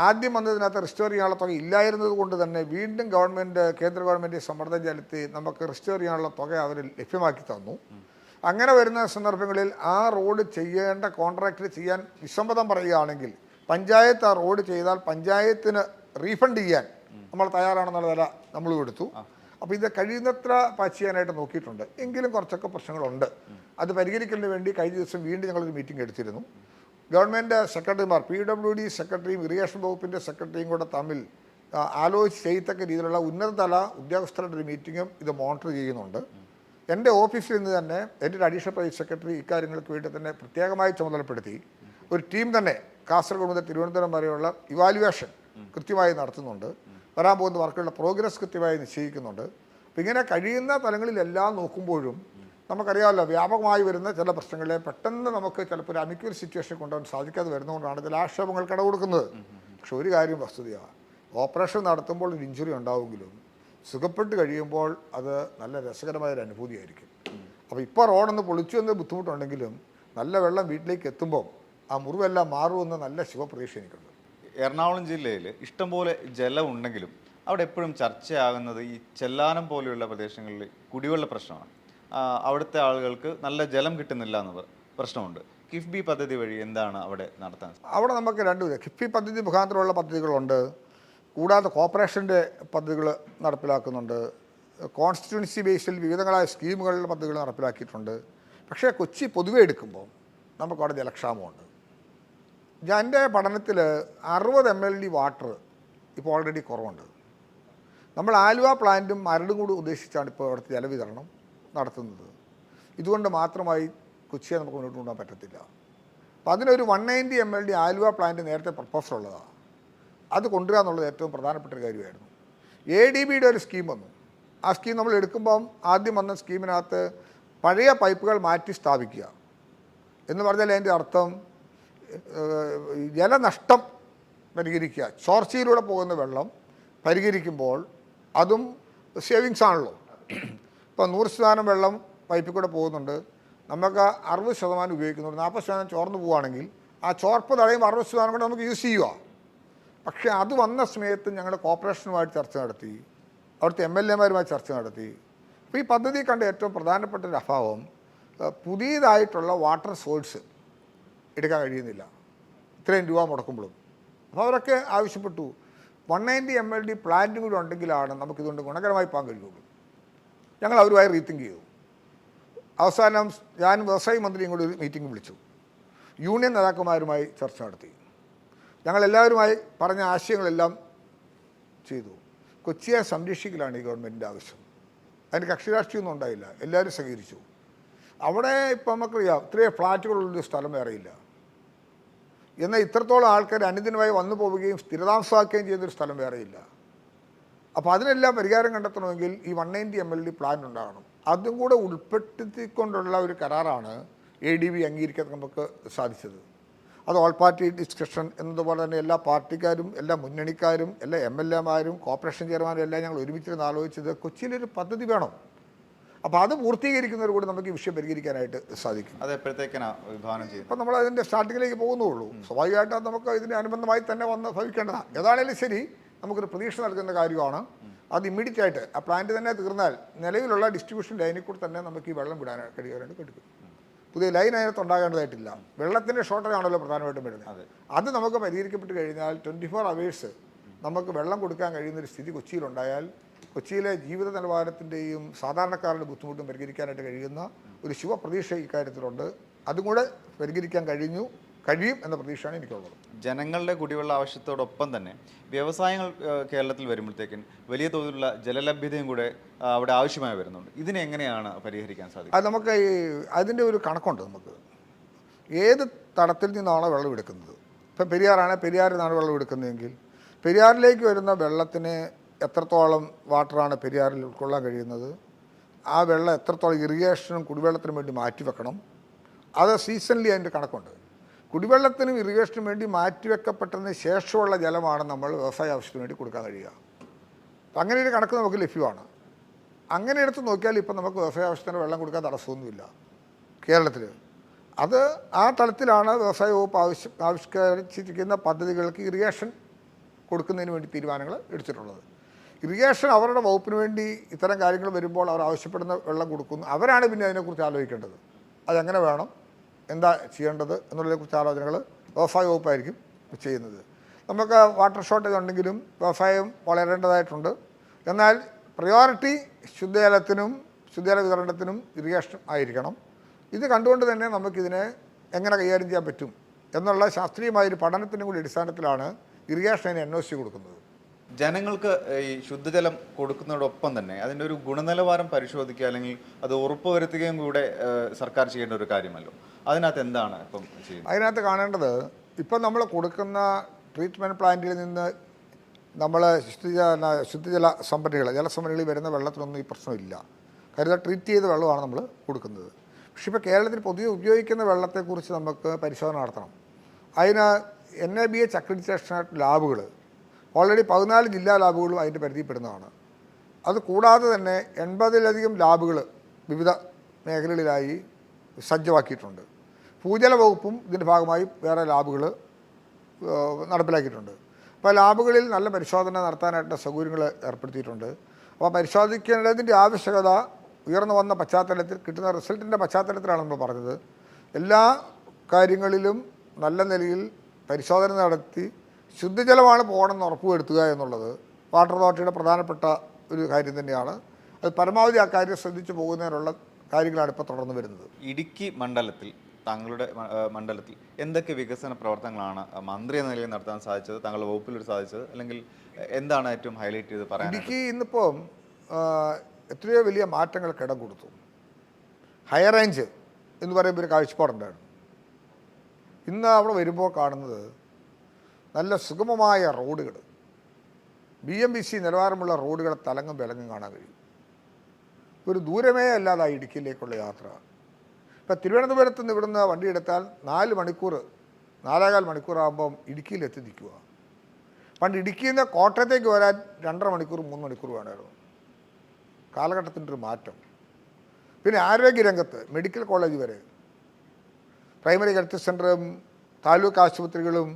ആദ്യം വന്നതിനകത്ത് റിസ്റ്റോർ ചെയ്യാനുള്ള തുക ഇല്ലായിരുന്നത് കൊണ്ട് തന്നെ വീണ്ടും കേന്ദ്ര ഗവൺമെൻറ് സമ്മർദ്ദം ചെലുത്തി നമുക്ക് റിസ്റ്റോർ ചെയ്യാനുള്ള തുക അവർ ലഭ്യമാക്കി തന്നു. അങ്ങനെ വരുന്ന സന്ദർഭങ്ങളിൽ ആ റോഡ് ചെയ്യേണ്ട കോൺട്രാക്ടർ ചെയ്യാൻ വിസമ്മതം പറയുകയാണെങ്കിൽ പഞ്ചായത്ത് ആ റോഡ് ചെയ്താൽ പഞ്ചായത്തിന് റീഫണ്ട് ചെയ്യാൻ നമ്മൾ തയ്യാറാണെന്നുള്ള വില നമ്മൾ കൊടുത്തു. അപ്പോൾ ഇത് കഴിയുന്നത്ര പാച്ച് ചെയ്യാനായിട്ട് നോക്കിയിട്ടുണ്ട്. എങ്കിലും കുറച്ചൊക്കെ പ്രശ്നങ്ങളുണ്ട്. അത് പരിഹരിക്കുന്നതിന് വേണ്ടി കഴിഞ്ഞ ദിവസം വീണ്ടും ഞങ്ങളൊരു മീറ്റിംഗ് എടുത്തിരുന്നു. ഗവൺമെൻറ് സെക്രട്ടറിമാർ, PWD സെക്രട്ടറിയും ഇറിഗേഷൻ വകുപ്പിൻ്റെ സെക്രട്ടറിയും കൂടെ തമ്മിൽ ആലോചിച്ച് ചെയ്യത്തക്ക രീതിയിലുള്ള ഉന്നതതല ഉദ്യോഗസ്ഥരുടെ ഒരു മീറ്റിങ്ങും ഇത് മോണിറ്റർ ചെയ്യുന്നുണ്ട്. എൻ്റെ ഓഫീസിൽ നിന്ന് തന്നെ എൻ്റെ ഒരു അഡീഷണൽ പ്രൈവറ്റ് സെക്രട്ടറി ഇക്കാര്യങ്ങൾക്ക് വേണ്ടി തന്നെ പ്രത്യേകമായി ചുമതലപ്പെടുത്തി ഒരു ടീം തന്നെ കാസർഗോഡ് മുതൽ തിരുവനന്തപുരം വരെയുള്ള ഇവാലുവേഷൻ കൃത്യമായി നടത്തുന്നുണ്ട്. വരാൻ പോകുന്ന വർക്കുകളുടെ പ്രോഗ്രസ് കൃത്യമായി നിശ്ചയിക്കുന്നുണ്ട്. അപ്പം ഇങ്ങനെ കഴിയുന്ന തലങ്ങളിലെല്ലാം നോക്കുമ്പോഴും നമുക്കറിയാമല്ലോ, വ്യാപകമായി വരുന്ന ചില പ്രശ്നങ്ങളെ പെട്ടെന്ന് നമുക്ക് ചിലപ്പോൾ ഒരു അമിക്വൽ സിറ്റുവേഷൻ കൊണ്ടുപോകാൻ സാധിക്കാതെ വരുന്നതുകൊണ്ടാണ് ചില ആക്ഷേപങ്ങൾ കട കൊടുക്കുന്നത്. പക്ഷെ ഒരു കാര്യം വസ്തുതയാണ്, ഓപ്പറേഷൻ നടത്തുമ്പോൾ ഒരു ഇഞ്ചുറി ഉണ്ടാവുമെങ്കിലും സുഖപ്പെട്ട് കഴിയുമ്പോൾ അത് നല്ല രസകരമായൊരു അനുഭൂതിയായിരിക്കും. അപ്പോൾ ഇപ്പോൾ റോഡൊന്ന് പൊളിച്ചു എന്ന് ബുദ്ധിമുട്ടുണ്ടെങ്കിലും നല്ല വെള്ളം വീട്ടിലേക്ക് എത്തുമ്പോൾ ആ മുറിവെല്ലാം മാറുമെന്ന് നല്ല ശുഭപ്രതീക്ഷ എനിക്കുണ്ട്. എറണാകുളം ജില്ലയിൽ ഇഷ്ടംപോലെ ജലം ഉണ്ടെങ്കിലും അവിടെ എപ്പോഴും ചർച്ചയാകുന്നത് ഈ ചെല്ലാനം പോലെയുള്ള പ്രദേശങ്ങളിൽ കുടിവെള്ള പ്രശ്നമാണ്. അവിടുത്തെ ആളുകൾക്ക് നല്ല ജലം കിട്ടുന്നില്ല എന്നത് പ്രശ്നമുണ്ട്. കിഫ്ബി പദ്ധതി വഴി എന്താണ് അവിടെ നടത്താൻ? അവിടെ നമുക്ക് രണ്ടുപേരും കിഫ്ബി പദ്ധതി മുഖാന്തരമുള്ള പദ്ധതികളുണ്ട്. കൂടാതെ കോർപ്പറേഷൻ്റെ പദ്ധതികൾ നടപ്പിലാക്കുന്നുണ്ട്. കോൺസ്റ്റിറ്റ്യുവൻസി ബേസിൽ വിവിധങ്ങളായ സ്കീമുകളിലെ പദ്ധതികൾ നടപ്പിലാക്കിയിട്ടുണ്ട്. പക്ഷേ കൊച്ചി പൊതുവെ എടുക്കുമ്പോൾ നമുക്കവിടെ ജലക്ഷാമമുണ്ട്. എൻ്റെ പഠനത്തിൽ 60 mld വാട്ടർ ഇപ്പോൾ ഓൾറെഡി കുറവുണ്ട്. നമ്മൾ ആലുവ പ്ലാന്റും മരടും കൂടി ഉദ്ദേശിച്ചാണ് ഇപ്പോൾ അവിടുത്തെ ജലവിതരണം നടത്തുന്നത്. ഇതുകൊണ്ട് മാത്രമായി കൊച്ചിയെ നമുക്ക് മുന്നോട്ട് കൊണ്ടുപോകാൻ പറ്റത്തില്ല. അപ്പം അതിനൊരു 190 mld ആലുവ പ്ലാന്റ് നേരത്തെ പ്രപ്പോസൽ ഉള്ളതാണ്. അത് കൊണ്ടുവരിക എന്നുള്ളത് ഏറ്റവും പ്രധാനപ്പെട്ട ഒരു കാര്യമായിരുന്നു. ADBയുടെ ഒരു സ്കീം വന്നു. ആ സ്കീം നമ്മൾ എടുക്കുമ്പം ആദ്യം വന്ന സ്കീമിനകത്ത് പഴയ പൈപ്പുകൾ മാറ്റി സ്ഥാപിക്കുക എന്ന് പറഞ്ഞാൽ അതിൻ്റെ അർത്ഥം ജലനഷ്ടം പരിഹരിക്കുക. ചോർച്ചയിലൂടെ പോകുന്ന വെള്ളം പരിഹരിക്കുമ്പോൾ അതും സേവിങ്സ് ആണല്ലോ. ഇപ്പോൾ 100% വെള്ളം പൈപ്പിൽ കൂടെ പോകുന്നുണ്ട്, നമുക്ക് 60% ഉപയോഗിക്കുന്നുണ്ട്. 40% ചോർന്ന് പോവുകയാണെങ്കിൽ ആ ചോർപ്പ് തടയുമ്പോൾ 60% കൂടെ നമുക്ക് യൂസ് ചെയ്യുക. പക്ഷേ അത് വന്ന സമയത്ത് ഞങ്ങൾ കോർപ്പറേഷനുമായിട്ട് ചർച്ച നടത്തി, അവിടുത്തെ MLA-മാരുമായി ചർച്ച നടത്തി. അപ്പോൾ ഈ പദ്ധതി കണ്ട ഏറ്റവും പ്രധാനപ്പെട്ട ഒരു അഭാവം പുതിയതായിട്ടുള്ള വാട്ടർ സോഴ്സ് എടുക്കാൻ കഴിയുന്നില്ല ഇത്രയും രൂപ മുടക്കുമ്പോഴും. അപ്പോൾ അവരൊക്കെ ആവശ്യപ്പെട്ടു 190 mld പ്ലാന്റും കൂടി ഉണ്ടെങ്കിലാണ് നമുക്കിതുകൊണ്ട് ഗുണകരമായി പോകാൻ കഴിയുള്ളൂ. ഞങ്ങൾ അവരുമായി റീതിങ്ക് ചെയ്തു. അവസാനം ഞാൻ വ്യവസായ മന്ത്രിയും കൂടി ഒരു മീറ്റിംഗ് വിളിച്ചു. യൂണിയൻ നേതാക്കന്മാരുമായി ചർച്ച നടത്തി. ഞങ്ങളെല്ലാവരുമായി പറഞ്ഞ ആശയങ്ങളെല്ലാം ചെയ്തു. കൊച്ചിയെ സംരക്ഷിക്കലാണ് ഈ ഗവൺമെൻറ്റിൻ്റെ ആവശ്യം. അതിന് കക്ഷി രാഷ്ട്രീയമൊന്നും ഉണ്ടായില്ല, എല്ലാവരും സഹകരിച്ചു. അവിടെ ഇപ്പം നമുക്കറിയാം ഇത്രയും ഫ്ലാറ്റുകളുള്ളൊരു സ്ഥലം വേറെയില്ല. എന്നാൽ ഇത്രത്തോളം ആൾക്കാർ അനുദിനമായി വന്നു പോവുകയും സ്ഥിരതാമസമാക്കുകയും ചെയ്യുന്നൊരു സ്ഥലം വേറെയില്ല. അപ്പോൾ അതിനെല്ലാം പരിഹാരം കണ്ടെത്തണമെങ്കിൽ ഈ 190 mld പ്ലാന്റ് ഉണ്ടാകണം. അതും കൂടെ ഉൾപ്പെടുത്തിക്കൊണ്ടുള്ള ഒരു കരാറാണ് ADB അംഗീകരിക്കാൻ നമുക്ക് സാധിച്ചത്. അത് ഓൾ പാർട്ടി ഡിസ്കഷൻ എന്നതുപോലെ തന്നെ എല്ലാ പാർട്ടിക്കാരും എല്ലാ മുന്നണിക്കാരും എല്ലാ MLA-മാരും കോർപ്പറേഷൻ ചെയർമാനും എല്ലാം ഞങ്ങൾ ഒരുമിച്ചിരുന്ന് ആലോചിച്ചത് കൊച്ചിയിലൊരു പദ്ധതി വേണം. അപ്പോൾ അത് പൂർത്തീകരിക്കുന്നവർ കൂടി നമുക്ക് ഈ വിഷയം പരിഹരിക്കാനായിട്ട് സാധിക്കും. അത് എപ്പോഴത്തേക്കാണ് വിഭാവനം ചെയ്യുന്നത്? അപ്പോൾ നമ്മൾ അതിൻ്റെ സ്റ്റാർട്ടിങ്ങിലേക്ക് പോകുന്നുള്ളൂ. സ്വാഭാവികമായിട്ട് നമുക്ക് ഇതിന് അനുബന്ധമായി തന്നെ വന്ന് ഭവിക്കേണ്ടതാണ്. ഏതാണേലും ശരി, നമുക്കൊരു പ്രതീക്ഷ നൽകുന്ന കാര്യമാണ്. അത് ഇമ്മീഡിയറ്റ് ആയിട്ട് ആ പ്ലാന്റ് തന്നെ തീർന്നാൽ നിലവിലുള്ള ഡിസ്ട്രിബ്യൂഷൻ ലൈനിൽ കൂടെ തന്നെ നമുക്ക് ഈ വെള്ളം വിടാനായിട്ട് കഴിയാനായിട്ട് കിട്ടും. പുതിയ ലൈൻ അതിനകത്ത് ഉണ്ടാകേണ്ടതായിട്ടില്ല. വെള്ളത്തിൻ്റെ ഷോർട്ടേജ് ആണല്ലോ പ്രധാനമായിട്ടും വരുന്നത്. അത് നമുക്ക് പരിഹരിക്കപ്പെട്ട് കഴിഞ്ഞാൽ 24 hours നമുക്ക് വെള്ളം കൊടുക്കാൻ കഴിയുന്നൊരു സ്ഥിതി കൊച്ചിയിലുണ്ടായാൽ കൊച്ചിയിലെ ജീവിത നിലവാരത്തിൻ്റെയും സാധാരണക്കാരുടെ ബുദ്ധിമുട്ടും പരിഹരിക്കാനായിട്ട് കഴിയുന്ന ഒരു ശുഭപ്രതീക്ഷ ഇക്കാര്യത്തിലുണ്ട്. അതും കൂടെ പരിഹരിക്കാൻ കഴിയും എന്ന പ്രതീക്ഷയാണ് എനിക്കുള്ളത്. ജനങ്ങളുടെ കുടിവെള്ള ആവശ്യത്തോടൊപ്പം തന്നെ വ്യവസായങ്ങൾ കേരളത്തിൽ വരുമ്പോഴത്തേക്കും വലിയ തോതിലുള്ള ജലലഭ്യതയും കൂടെ അവിടെ ആവശ്യമായി വരുന്നുണ്ട്. ഇതിനെങ്ങനെയാണ് പരിഹരിക്കാൻ സാധിക്കുക? അത് നമുക്ക് അതിൻ്റെ ഒരു കണക്കുണ്ട്. നമുക്ക് ഏത് തടത്തിൽ നിന്നാണോ വെള്ളം എടുക്കുന്നത്, ഇപ്പം പെരിയാറിൽ നിന്നാണ് വെള്ളം എടുക്കുന്നതെങ്കിൽ പെരിയാറിലേക്ക് വരുന്ന വെള്ളത്തിന് എത്രത്തോളം വാട്ടറാണ് പെരിയാറിൽ ഉൾക്കൊള്ളാൻ കഴിയുന്നത്, ആ വെള്ളം എത്രത്തോളം ഇറിഗേഷനും കുടിവെള്ളത്തിനും വേണ്ടി മാറ്റിവെക്കണം, അത് സീസണലി അതിൻ്റെ കണക്കുണ്ട്. കുടിവെള്ളത്തിനും ഇറിഗേഷനും വേണ്ടി മാറ്റിവെക്കപ്പെട്ടതിന് ശേഷമുള്ള ജലമാണ് നമ്മൾ വ്യവസായ ആവശ്യത്തിന് വേണ്ടി കൊടുക്കാൻ കഴിയുക. അപ്പം അങ്ങനെ ഒരു കണക്ക് നമുക്ക് ലഭ്യമാണ്. അങ്ങനെ എടുത്ത് നോക്കിയാൽ ഇപ്പം നമുക്ക് വ്യവസായ ആവശ്യത്തിന് വെള്ളം കൊടുക്കാൻ തടസ്സമൊന്നുമില്ല. കേരളത്തിൽ. അത് ആ തലത്തിലാണ് വ്യവസായ വകുപ്പ് ആവിഷ്കരിച്ചിരിക്കുന്ന പദ്ധതികൾക്ക് ഇറിഗേഷൻ കൊടുക്കുന്നതിന് വേണ്ടി തീരുമാനങ്ങൾ എടുത്തിട്ടുള്ളത്. ഇറിഗേഷൻ അവരുടെ വകുപ്പിന് വേണ്ടി ഇത്തരം കാര്യങ്ങൾ വരുമ്പോൾ അവർ ആവശ്യപ്പെടുന്ന വെള്ളം കൊടുക്കുന്നു. അവരാണ് പിന്നെ അതിനെക്കുറിച്ച് ആലോചിക്കേണ്ടത്, അതെങ്ങനെ വേണം, എന്താ ചെയ്യേണ്ടത് എന്നുള്ളതിനെക്കുറിച്ച് ആലോചനകൾ വ്യവസായ വകുപ്പായിരിക്കും ചെയ്യുന്നത്. നമുക്ക് വാട്ടർ ഷോർട്ടേജ് ഉണ്ടെങ്കിലും വ്യവസായം വളരേണ്ടതായിട്ടുണ്ട്. എന്നാൽ പ്രയോറിറ്റി ശുദ്ധജലത്തിനും ശുദ്ധജല വിതരണത്തിനും ഇറിഗേഷൻ ആയിരിക്കണം. ഇത് കണ്ടുകൊണ്ട് തന്നെ നമുക്കിതിനെ എങ്ങനെ കൈകാര്യം ചെയ്യാൻ പറ്റും എന്നുള്ള ശാസ്ത്രീയമായൊരു പഠനത്തിനും കൂടി അടിസ്ഥാനത്തിലാണ് ഇറിഗേഷന് NOC കൊടുക്കുന്നത്. ജനങ്ങൾക്ക് ഈ ശുദ്ധജലം കൊടുക്കുന്നതോടൊപ്പം തന്നെ അതിൻ്റെ ഒരു ഗുണനിലവാരം പരിശോധിക്കുക അല്ലെങ്കിൽ അത് ഉറപ്പുവരുത്തുകയും കൂടെ സർക്കാർ ചെയ്യേണ്ട ഒരു കാര്യമല്ലോ. അതിനകത്ത് എന്താണ് ഇപ്പം ചെയ്യുന്നത്? അതിനകത്ത് കാണേണ്ടത്, ഇപ്പം നമ്മൾ കൊടുക്കുന്ന ട്രീറ്റ്മെൻറ്റ് പ്ലാന്റിൽ നിന്ന് നമ്മൾ ശുദ്ധജല സംഭരണികൾ ജലസംഭരണികളിൽ വരുന്ന വെള്ളത്തിനൊന്നും ഈ പ്രശ്നമില്ല. കാര്യം ട്രീറ്റ് ചെയ്ത വെള്ളമാണ് നമ്മൾ കൊടുക്കുന്നത്. പക്ഷേ ഇപ്പോൾ കേരളത്തിൽ പൊതുവെ ഉപയോഗിക്കുന്ന വെള്ളത്തെക്കുറിച്ച് നമുക്ക് പരിശോധന നടത്തണം. അതിന് NABH അക്രഡിറ്റേഷനായിട്ട് ലാബുകൾ ഓൾറെഡി 14 ജില്ലാ ലാബുകളും അതിൻ്റെ പരിധിപ്പെടുന്നതാണ്. അത് കൂടാതെ തന്നെ 80-ലധികം ലാബുകൾ വിവിധ മേഖലകളിലായി സജ്ജമാക്കിയിട്ടുണ്ട്. ഭൂജല വകുപ്പും ഇതിൻ്റെ ഭാഗമായി വേറെ ലാബുകൾ നടപ്പിലാക്കിയിട്ടുണ്ട്. അപ്പോൾ ലാബുകളിൽ നല്ല പരിശോധന നടത്താനായിട്ട് സൗകര്യങ്ങൾ ഏർപ്പെടുത്തിയിട്ടുണ്ട്. അപ്പോൾ പരിശോധിക്കേണ്ടതിൻ്റെ ആവശ്യകത ഉയർന്നു വന്ന പശ്ചാത്തലത്തിൽ, കിട്ടുന്ന റിസൾട്ടിൻ്റെ പശ്ചാത്തലത്തിലാണ് നമ്മൾ പറഞ്ഞത്. എല്ലാ കാര്യങ്ങളിലും നല്ല നിലയിൽ പരിശോധന നടത്തി ശുദ്ധജലമാണ് പോകണമെന്ന് ഉറപ്പുവരുത്തുക എന്നുള്ളത് വാട്ടർ അതോറിറ്റിയുടെ പ്രധാനപ്പെട്ട ഒരു കാര്യം തന്നെയാണ്. അത് പരമാവധി ആ കാര്യം ശ്രദ്ധിച്ചു പോകുന്നതിനുള്ള കാര്യങ്ങളാണ് ഇപ്പോൾ തുടർന്ന് വരുന്നത്. ഇടുക്കി മണ്ഡലത്തിൽ, താങ്കളുടെ മണ്ഡലത്തിൽ എന്തൊക്കെ വികസന പ്രവർത്തനങ്ങളാണ് മന്ത്രി എന്ന നിലയിൽ നടത്താൻ സാധിച്ചത്, താങ്കളുടെ വകുപ്പിലൂടെ സാധിച്ചത്, അല്ലെങ്കിൽ എന്താണ് ഏറ്റവും ഹൈലൈറ്റ് ചെയ്ത് പറയാൻ? ഇടുക്കി ഇന്നിപ്പം എത്രയോ വലിയ മാറ്റങ്ങൾക്ക് ഇടം കൊടുത്തു. ഹൈ റേഞ്ച് എന്ന് പറയുമ്പോൾ ഒരു കാഴ്ചപ്പാടുണ്ടായിരുന്നു. ഇന്ന് അവിടെ വരുമ്പോൾ കാണുന്നത് നല്ല സുഗമമായ റോഡുകൾ, BMBC നിലവാരമുള്ള റോഡുകൾ തലങ്ങും വിലങ്ങും കാണാൻ കഴിയും. ഒരു ദൂരമേ അല്ലാതെ ഇടുക്കിയിലേക്കുള്ള യാത്ര. ഇപ്പം തിരുവനന്തപുരത്ത് നിന്ന് ഇവിടുന്ന് വണ്ടി എടുത്താൽ 4 മണിക്കൂർ 4.25 മണിക്കൂറാകുമ്പം ഇടുക്കിയിലെത്തി നിൽക്കുക. പണ്ട് ഇടുക്കിയിൽ നിന്ന് കോട്ടയത്തേക്ക് വരാൻ 2.5 മണിക്കൂർ 3 മണിക്കൂർ വേണമായിരുന്നു. കാലഘട്ടത്തിൻ്റെ ഒരു മാറ്റം. പിന്നെ ആരോഗ്യരംഗത്ത് മെഡിക്കൽ കോളേജ് വരെ, പ്രൈമറി ഹെൽത്ത് സെൻ്ററും താലൂക്ക് ആശുപത്രികളും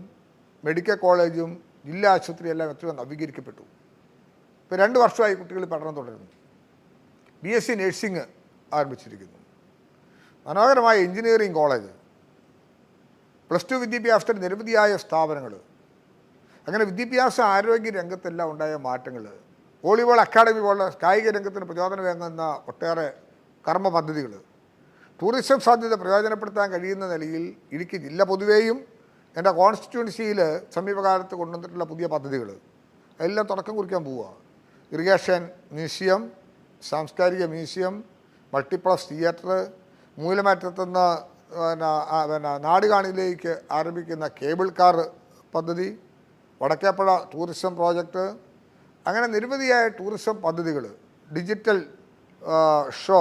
മെഡിക്കൽ കോളേജും ജില്ലാ ആശുപത്രിയും എല്ലാം എത്രയോ നവീകരിക്കപ്പെട്ടു. ഇപ്പോൾ 2 വർഷമായി കുട്ടികൾ പഠനം തുടരുന്നു. BSc നഴ്സിംഗ് ആരംഭിച്ചിരിക്കുന്നു. മനോഹരമായ എഞ്ചിനീയറിംഗ് കോളേജ്, +2 വിദ്യാഭ്യാസത്തിന് നിരവധിയായ സ്ഥാപനങ്ങൾ. അങ്ങനെ വിദ്യാഭ്യാസ ആരോഗ്യ രംഗത്തെല്ലാം ഉണ്ടായ മാറ്റങ്ങൾ, വോളിബോൾ അക്കാഡമി പോലുള്ള കായിക രംഗത്തിന് പ്രചോദനമേകുന്ന ഒട്ടേറെ കർമ്മ പദ്ധതികൾ, ടൂറിസം സാധ്യത പ്രയോജനപ്പെടുത്താൻ കഴിയുന്ന നിലയിൽ ഇടുക്കി ജില്ല പൊതുവേയും എൻ്റെ കോൺസ്റ്റിറ്റ്യുവൻസിയിൽ സമീപകാലത്ത് കൊണ്ടുവന്നിട്ടുള്ള പുതിയ പദ്ധതികൾ എല്ലാം തുടക്കം കുറിക്കാൻ പോവുക. ഇറിഗേഷൻ മ്യൂസിയം, സാംസ്കാരിക മ്യൂസിയം, മൾട്ടിപ്ലക്സ് തിയേറ്റർ, മൂലമറ്റത്തുനിന്ന് നാടുകാണിയിലേക്ക് ആരംഭിക്കുന്ന കേബിൾ കാർ പദ്ധതി, വടക്കേപ്പുഴ ടൂറിസം പ്രോജക്റ്റ്, അങ്ങനെ നിരവധിയായ ടൂറിസം പദ്ധതികൾ, ഡിജിറ്റൽ ഷോ,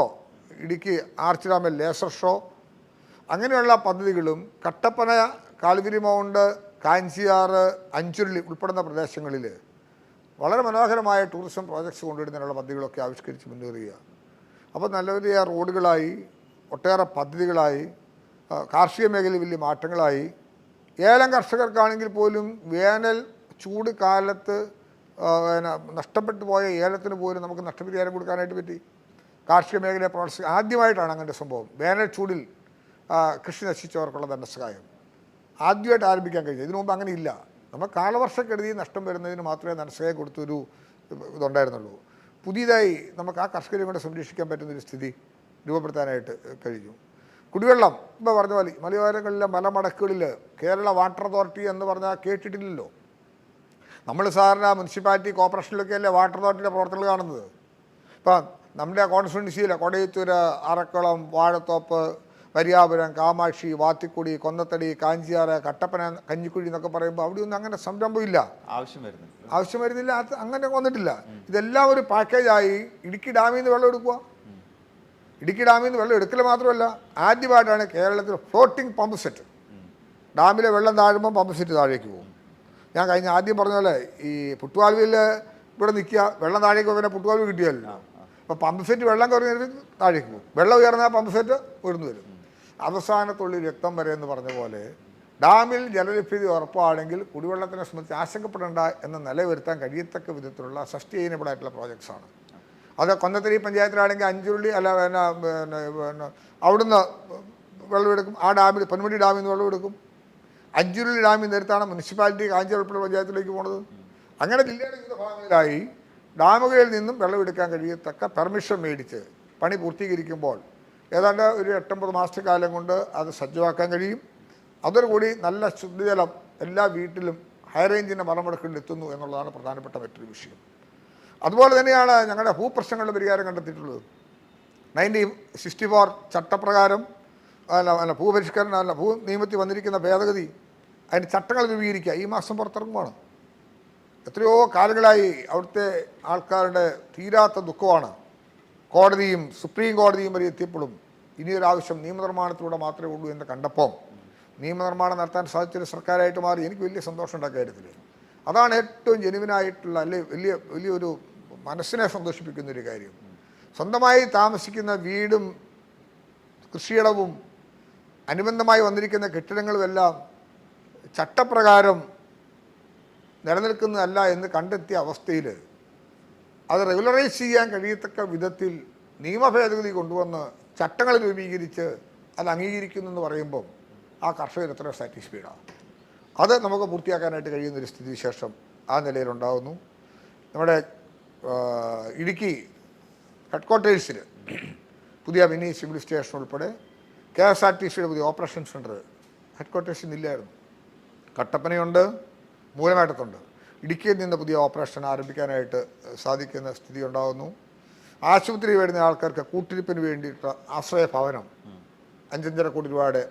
ഇടുക്കി ആർച്ച് ഡാമിൽ ലേസർ ഷോ, അങ്ങനെയുള്ള പദ്ധതികളും കട്ടപ്പന, കാൽവരി മൗണ്ട്, കാഞ്ചിയാറ്, അഞ്ചുരുളി ഉൾപ്പെടുന്ന പ്രദേശങ്ങളിൽ വളരെ മനോഹരമായ ടൂറിസം പ്രോജക്ട്സ് കൊണ്ടുവരുന്നതിനുള്ള പദ്ധതികളൊക്കെ ആവിഷ്കരിച്ച് മുന്നേറുക. അപ്പോൾ നല്ല വലിയ റോഡുകളായി, ഒട്ടേറെ പദ്ധതികളായി, കാർഷിക മേഖലയിൽ വലിയ മാറ്റങ്ങളായി. ഏലം കർഷകർക്കാണെങ്കിൽ പോലും വേനൽ ചൂട് കാലത്ത് നഷ്ടപ്പെട്ടു പോയ ഏലത്തിന് പോലും നമുക്ക് നഷ്ടപരിഹാരം കൊടുക്കാനായിട്ട് പറ്റി. കാർഷിക മേഖലയെ ആദ്യമായിട്ടാണ് അങ്ങനെ സംഭവം. വേനൽ ചൂടിൽ കൃഷി നശിച്ചവർക്കുള്ള ധനസഹായം ആദ്യമായിട്ട് ആരംഭിക്കാൻ കഴിഞ്ഞു. ഇതിനു മുമ്പ് അങ്ങനെ ഇല്ല. നമ്മൾ കാലവർഷക്കെടുതി നഷ്ടം വരുന്നതിന് മാത്രമേ ധനസഹായം കൊടുത്തൊരു ഇതുണ്ടായിരുന്നുള്ളൂ. പുതിയതായി നമുക്ക് ആ കർഷകരെ കൊണ്ട് സംരക്ഷിക്കാൻ പറ്റുന്നൊരു സ്ഥിതി രൂപപ്പെടുത്താനായിട്ട് കഴിഞ്ഞു. കുടിവെള്ളം ഇപ്പോൾ പറഞ്ഞ പോലെ മലയോരങ്ങളിലെ മലമടക്കുകളിൽ കേരള വാട്ടർ അതോറിറ്റി എന്ന് പറഞ്ഞാൽ കേട്ടിട്ടില്ലല്ലോ. നമ്മൾ സാധാരണ മുനിസിപ്പാലിറ്റി കോർപ്പറേഷനിലൊക്കെ അല്ലേ വാട്ടർ അതോറിറ്റിയുടെ പ്രവർത്തനങ്ങൾ കാണുന്നത്. ഇപ്പം നമ്മുടെ കോൺസ്റ്റിറ്റ്യുവൻസിയിൽ കൊടയത്തൂർ, അറക്കുളം, വാഴത്തോപ്പ്, പരിയാപുരം, കാമാക്ഷി, വാത്തിക്കുടി, കൊന്നത്തടി, കാഞ്ചിയാറ്, കട്ടപ്പന, കഞ്ഞിക്കുഴി എന്നൊക്കെ പറയുമ്പോൾ അവിടെയൊന്നും അങ്ങനെ സംരംഭമില്ല, ആവശ്യം വരുന്നില്ല, അങ്ങനെ വന്നിട്ടില്ല. ഇതെല്ലാം ഒരു പാക്കേജായി ഇടുക്കി ഡാമിൽ നിന്ന് വെള്ളം എടുക്കുക. ഇടുക്കി ഡാമിൽ നിന്ന് വെള്ളം എടുക്കൽ മാത്രമല്ല, ആദ്യമായിട്ടാണ് കേരളത്തിൽ ഫ്ലോട്ടിംഗ് പമ്പ് സെറ്റ്. ഡാമിലെ വെള്ളം താഴുമ്പോൾ പമ്പ് സെറ്റ് താഴേക്ക് പോകും. ഞാൻ ആദ്യം പറഞ്ഞ പോലെ ഈ പുട്ടുവാൽവിൽ ഇവിടെ നിൽക്കുക, വെള്ളം താഴേക്ക് പോകുമ്പോൾ പുട്ടുവാൽവ് കിട്ടിയല്ലോ. അപ്പോൾ പമ്പ് സെറ്റ് വെള്ളം കുറഞ്ഞിട്ട് താഴേക്ക് പോകും, വെള്ളം ഉയർന്നാൽ പമ്പ് സെറ്റ് ഉയർന്നു വരും. അവസാനത്തുള്ളി രക്തം വരെ എന്ന് പറഞ്ഞ പോലെ ഡാമിൽ ജലലഭ്യത ഉറപ്പാണെങ്കിൽ കുടിവെള്ളത്തിനെ സംബന്ധിച്ച് ആശങ്കപ്പെടേണ്ട എന്ന നില വരുത്താൻ കഴിയത്തക്ക വിധത്തിലുള്ള സസ്റ്റൈനബിൾ ആയിട്ടുള്ള പ്രോജക്ട്സാണ്. അത് കൊന്നത്തരി പഞ്ചായത്തിലാണെങ്കിൽ അഞ്ചുരുളി അല്ല പിന്നെ അവിടുന്ന് വെള്ളമെടുക്കും. ആ ഡാമിൽ പൊന്മുടി ഡാമിൽ നിന്ന് വെള്ളമെടുക്കും. അഞ്ചുരുളി ഡാമിൽ നേരത്താണ് മുനിസിപ്പാലിറ്റി കാഞ്ചിറപ്പുഴ പഞ്ചായത്തിലേക്ക് പോണത്. അങ്ങനെ ജില്ലയുടെ വിവിധ ഭാഗങ്ങളിലായി ഡാമുകളിൽ നിന്നും വെള്ളമെടുക്കാൻ കഴിയത്തക്ക പെർമിഷൻ മേടിച്ച് പണി പൂർത്തീകരിക്കുമ്പോൾ ഏതാണ്ട് ഒരു 8-9 മാസത്തെ കാലം കൊണ്ട് അത് സജ്ജമാക്കാൻ കഴിയും. അതോടുകൂടി നല്ല ശുദ്ധജലം എല്ലാ വീട്ടിലും ഹൈ റേഞ്ചിൻ്റെ മലമുടക്കിൽ എത്തുന്നു എന്നുള്ളതാണ് പ്രധാനപ്പെട്ട മറ്റൊരു വിഷയം. അതുപോലെ തന്നെയാണ് ഞങ്ങളുടെ ഭൂപ്രശ്നങ്ങളുടെ പരിഹാരം കണ്ടെത്തിയിട്ടുള്ളത്. 1964 ചട്ടപ്രകാരം ഭൂപരിഷ്കരണ ഭൂ നിയമത്തിൽ വന്നിരിക്കുന്ന ഭേദഗതി, അതിന് ചട്ടങ്ങൾ രൂപീകരിക്കുക ഈ മാസം പുറത്തിറങ്ങുവാണ്. എത്രയോ കാലങ്ങളായി അവിടുത്തെ ആൾക്കാരുടെ തീരാത്ത ദുഃഖമാണ്. കോടതിയും സുപ്രീം കോടതിയും വരെ എത്തിയപ്പോഴും ഇനിയൊരാവശ്യം നിയമനിർമ്മാണത്തിലൂടെ മാത്രമേ ഉള്ളൂ എന്ന് കണ്ടപ്പോൾ നിയമനിർമ്മാണം നടത്താൻ സാധിച്ചൊരു സർക്കാരായിട്ട് മാറി. എനിക്ക് വലിയ സന്തോഷമുണ്ടായ കാര്യത്തിൽ അതാണ് ഏറ്റവും ജെനുവിനായിട്ടുള്ള വലിയൊരു മനസ്സിനെ സന്തോഷിപ്പിക്കുന്നൊരു കാര്യം. സ്വന്തമായി താമസിക്കുന്ന വീടും കൃഷിയിടവും അനുബന്ധമായി വന്നിരിക്കുന്ന കെട്ടിടങ്ങളുമെല്ലാം ചട്ടപ്രകാരം നിലനിൽക്കുന്നതല്ല എന്ന് കണ്ടെത്തിയ അവസ്ഥയിൽ അത് റെഗുലറൈസ് ചെയ്യാൻ കഴിയത്തക്ക വിധത്തിൽ നിയമഭേദഗതി കൊണ്ടുവന്ന് ചട്ടങ്ങൾ രൂപീകരിച്ച് അത് അംഗീകരിക്കുന്നു എന്ന് പറയുമ്പം ആ കർഷകർ എത്ര സാറ്റിസ്ഫൈഡാണ്. അത് നമുക്ക് പൂർത്തിയാക്കാനായിട്ട് കഴിയുന്നൊരു സ്ഥിതിവിശേഷം ആ നിലയിലുണ്ടാകുന്നു. നമ്മുടെ ഇടുക്കി ഹെഡ്ക്വാർട്ടേഴ്സിൽ പുതിയ മിനി സിവിൽ സ്റ്റേഷൻ ഉൾപ്പെടെ KSRTCയുടെ പുതിയ ഓപ്പറേഷൻ സെൻറ്റർ ഹെഡ്ക്വാർട്ടേഴ്സിൽ നിന്നില്ലായിരുന്നു. കട്ടപ്പനയുണ്ട്, മൂലമായിട്ടത്തുണ്ട്. ഇടുക്കിയിൽ നിന്ന് പുതിയ ഓപ്പറേഷൻ ആരംഭിക്കാനായിട്ട് സാധിക്കുന്ന സ്ഥിതി ഉണ്ടാകുന്നു. ആശുപത്രി വരുന്ന ആൾക്കാർക്ക് കൂട്ടിരിപ്പിന് വേണ്ടിയിട്ട് ആശ്രയ ഭവനം 5.5 കോടി രൂപയുടെ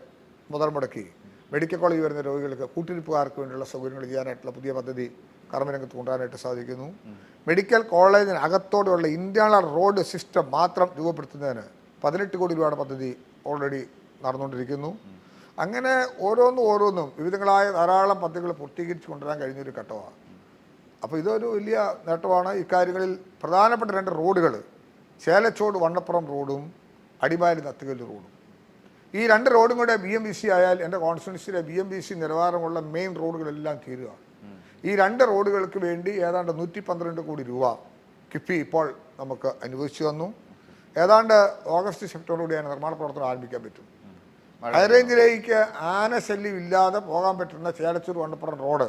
മുതൽ മുടക്കി മെഡിക്കൽ കോളേജ് വരുന്ന രോഗികൾക്ക് കൂട്ടിരിപ്പുകാർക്ക് വേണ്ടിയുള്ള സൗകര്യങ്ങൾ ചെയ്യാനായിട്ടുള്ള പുതിയ പദ്ധതി കർമ്മരംഗത്ത് കൊണ്ടുവരാനായിട്ട് സാധിക്കുന്നു. മെഡിക്കൽ കോളേജിന് അകത്തോടെയുള്ള ഇന്റേണൽ റോഡ് സിസ്റ്റം മാത്രം രൂപപ്പെടുത്തുന്നതിന് 18 കോടി രൂപയുടെ പദ്ധതി ഓൾറെഡി നടന്നുകൊണ്ടിരിക്കുന്നു. അങ്ങനെ ഓരോന്നും വിവിധങ്ങളായ ധാരാളം പദ്ധതികൾ പൂർത്തീകരിച്ച് കൊണ്ടുവരാൻ കഴിഞ്ഞൊരു ഘട്ടമാണ്. അപ്പോൾ ഇതൊരു വലിയ നേട്ടമാണ്. ഇക്കാര്യങ്ങളിൽ പ്രധാനപ്പെട്ട 2 റോഡുകൾ ചേലച്ചോട് വണ്ണപ്പുറം റോഡും അടിമാലി നത്തുകല്ല് റോഡും. ഈ 2 റോഡും കൂടെ BMBC ആയാൽ എൻ്റെ കോൺസ്റ്റിറ്റ്യുവൻസിയിലെ BMBC നിലവാരമുള്ള മെയിൻ റോഡുകളെല്ലാം തീരുക. ഈ 2 റോഡുകൾക്ക് വേണ്ടി ഏതാണ്ട് 112 കോടി രൂപ കിഫ്ബി ഇപ്പോൾ നമുക്ക് അനുവദിച്ചു തന്നു. ഏതാണ്ട് ഓഗസ്റ്റ് സെപ്റ്റംബറോടെയാണ് നിർമ്മാണ പ്രവർത്തനം ആരംഭിക്കാൻ പറ്റും. ഹൈറേഞ്ചിലേക്ക് ആനശല്യം ഇല്ലാതെ പോകാൻ പറ്റുന്ന ചേലച്ചൂർ വണ്ണപ്പുറം റോഡ്